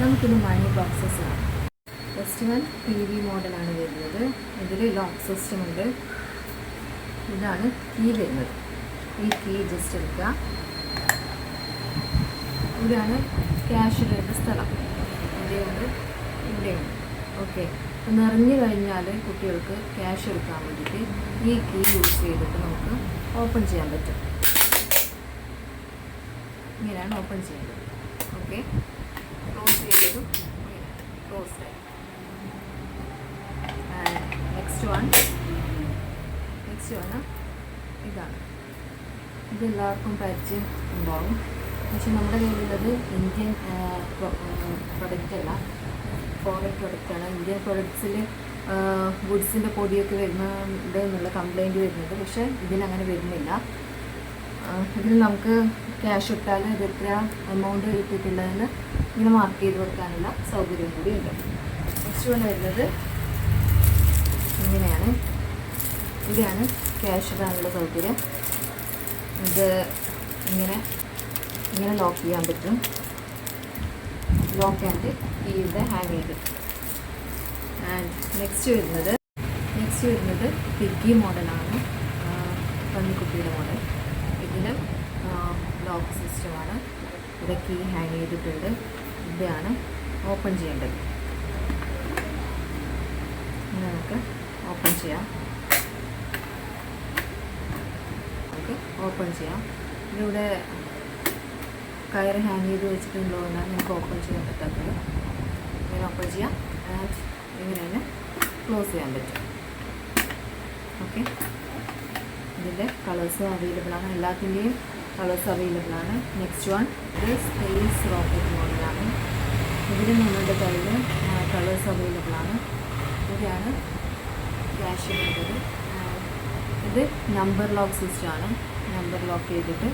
നമുക്കിന്ന് മണി ബോക്സസ് ആണ്. First one PV മോഡലാണ് വരുന്നത്. ഇതിൽ ലോക്ക് സിസ്റ്റം ഉണ്ട്. ഇതാണ് കീ വരുന്നത്. ഈ കീ ജസ്റ്റ് എടുക്കുക. ഇവിടെയാണ് ക്യാഷ് ഇടേണ്ട സ്ഥലം. ഇവിടെയുണ്ട്, ഇവിടെയുണ്ട്. ഓക്കെ, അപ്പോൾ നിറഞ്ഞു കഴിഞ്ഞാൽ കുട്ടികൾക്ക് ക്യാഷ് എടുക്കാൻ വേണ്ടിയിട്ട് ഈ കീ യൂസ് ചെയ്തിട്ട് നമുക്ക് ഓപ്പൺ ചെയ്യാൻ പറ്റും. ഇങ്ങനെയാണ് ഓപ്പൺ ചെയ്യേണ്ടത്. ഓക്കെ, ക്ലോസ് ചെയ്തതും ക്ലോസ് ആയി. ആൻഡ് നെക്സ്റ്റ് വൺ ഇതാണ്. ഇതെല്ലാവർക്കും പരിചയം ഉണ്ടാവും. പക്ഷെ നമ്മുടെ കയ്യിലുള്ളത് ഇന്ത്യൻ പ്രൊഡക്റ്റ് അല്ല, ഫോറിൻ പ്രൊഡക്റ്റാണ്. ഇന്ത്യൻ പ്രൊഡക്ട്സിൽ ഗുഡ്സിൻ്റെ പൊടിയൊക്കെ വരുന്നുണ്ട് എന്നുള്ള കംപ്ലൈൻറ്റ് വരുന്നുണ്ട്. പക്ഷേ ഇതിനങ്ങനെ വരുന്നില്ല. ഇതിൽ നമുക്ക് ക്യാഷ് ഇട്ടാൽ ഇത് എത്ര എമൗണ്ട് കിട്ടിയിട്ടുള്ളതെന്ന് ഇങ്ങനെ മാർക്ക് ചെയ്ത് കൊടുക്കാനുള്ള സൗകര്യം കൂടി ഉണ്ട്. നെക്സ്റ്റ് വൺ വരുന്നത് ഇങ്ങനെയാണ്. ഇവിടെയാണ് ക്യാഷ് ഇടാനുള്ള സൗകര്യം. ഇത് ഇങ്ങനെ ലോക്ക് ചെയ്യാൻ പറ്റും. ലോക്ക് ആൻഡ് കീയുടെ ഹാങ് ചെയ്ത്. ആൻഡ് നെക്സ്റ്റ് വരുന്നത് പിഗ്ഗി മോഡലാണ്. പന്നിക്കുട്ടിയുടെ മോഡൽ. ഇതിലും ലോക്ക് സിസ്റ്റമാണ്. ഇവിടെ കീ ഹാങ് ചെയ്തിട്ടുണ്ട്. ഇതാണ് ഓപ്പൺ ചെയ്യേണ്ടത്. ഇങ്ങനെ നമുക്ക് ഓപ്പൺ ചെയ്യാം. ഇതിലൂടെ കയറ് ഹാങ് ചെയ്ത് വെച്ചിട്ടുള്ളതുകൊണ്ടാണ് നമുക്ക് ഓപ്പൺ ചെയ്യാൻ പറ്റാത്തത്. ഇങ്ങനെ ഓപ്പൺ ചെയ്യാം. ആൻഡ് ഇങ്ങനെ തന്നെ ക്ലോസ് ചെയ്യാൻ പറ്റും. ഓക്കെ, ഇതിൻ്റെ കളേഴ്സ് അവൈലബിൾ ആണ്. എല്ലാത്തിൻ്റെയും കളേഴ്സ് അവൈലബിൾ ആണ്. നെക്സ്റ്റ് വൺ ഇത് സ്പേസ് റോക്കറ്റ് മോഡലാണ്. ഇതിൽ നമ്മളുടെ കയ്യിൽ കളേഴ്സ് അവൈലബിൾ ആണ്. ഇവിടെയാണ് ക്യാഷ് ചെയ്യേണ്ടത്. ഇത് നമ്പർ ലോക്ക് സിസ്റ്റമാണ്. നമ്പർ ലോക്ക് ചെയ്തിട്ട്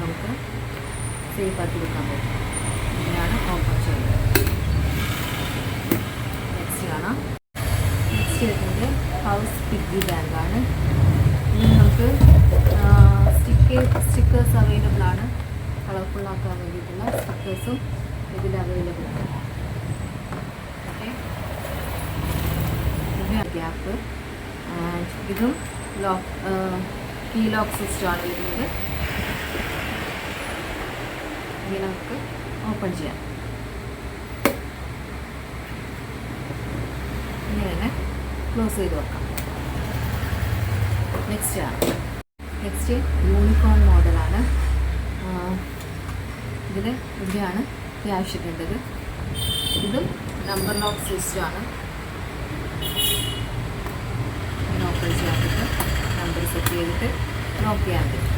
നമുക്ക് സേഫ് ആക്കി വെക്കാൻ പറ്റും. ഇതിനാണ് ഓപ്പൺ ചെയ്യുന്നത്. നെക്സ്റ്റ് വരുന്നത് ഹൗസ് പിഗ്ഗി ബാങ്കാണ്. ഇതിന് നമുക്ക് സ്റ്റിക്കേഴ്സ് അവൈലബിൾ ആണ്. കളർഫുള്ളാക്കാൻ വേണ്ടിയിട്ടുള്ള സ്റ്റിക്കേഴ്സും ഇതിൽ അവൈലബിൾ ആണ്. ഓക്കെ, ഇതിന് ഗ്യാപ്പ്. ഇതും കീ ലോക്ക് സിസ്റ്റമാണ് വരുന്നത്. ഇങ്ങനെ നമുക്ക് ഓപ്പൺ ചെയ്യാം. ഇങ്ങനെ തന്നെ ക്ലോസ് ചെയ്ത് വെക്കാം. നെക്സ്റ്റ് യൂണിക്കോൺ മോഡലാണ്. ഇവിടെയാണ് ക്യാഷ് ഇടേണ്ടത്. ഇതും നമ്പർ ലോക്ക് സിസ്റ്റമാണ്. ഓപ്പൺ ചെയ്യാൻ പറ്റും. നമ്പർ സെറ്റ് ചെയ്തിട്ട് ലോക്ക് ചെയ്യാൻ പറ്റും.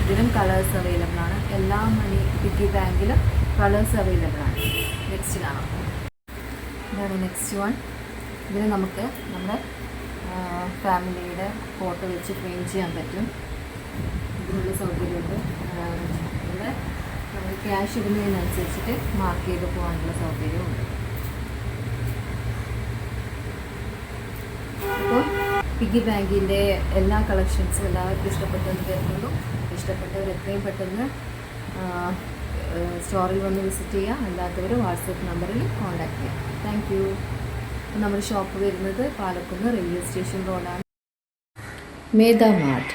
ഇതിലും കളേഴ്സ് അവൈലബിൾ ആണ്. എല്ലാ മണി പിഗ്ഗി ബാങ്കിലും കളേഴ്സ് അവൈലബിൾ ആണ്. നെക്സ്റ്റ് കാണാം. ഇതാണ് നെക്സ്റ്റ് വൺ. ഇതിൽ നമുക്ക് നമ്മുടെ ഫാമിലിയുടെ ഫോട്ടോ വെച്ച് ഫ്രെയിം ചെയ്യാൻ പറ്റും. ഇതിനുള്ള സൗകര്യമുണ്ട്. ഇവിടെ നമ്മൾ ക്യാഷ് ഇടുന്നതിനനുസരിച്ചിട്ട് മാർക്ക് ചെയ്ത് പോകാനുള്ള സൗകര്യമുണ്ട്. അപ്പോൾ പിഗ്ഗി ബാങ്കിൻ്റെ എല്ലാ കളക്ഷൻസും എല്ലാവർക്കും ഇഷ്ടപ്പെട്ടെന്ന് കരുതുന്നു. ഇഷ്ടപ്പെട്ടവർ എത്രയും പെട്ടെന്ന് സ്റ്റോറിൽ വന്ന് വിസിറ്റ് ചെയ്യുക. അല്ലാത്തവർ വാട്സപ്പ് നമ്പറിൽ കോൺടാക്ട് ചെയ്യാം. Thank you. നമ്മുടെ ഷോപ്പ് വരുന്നത് പാലക്കുന്ന് റെയിൽവേ സ്റ്റേഷൻ റോഡാണ്. മേധ മാർട്ട്.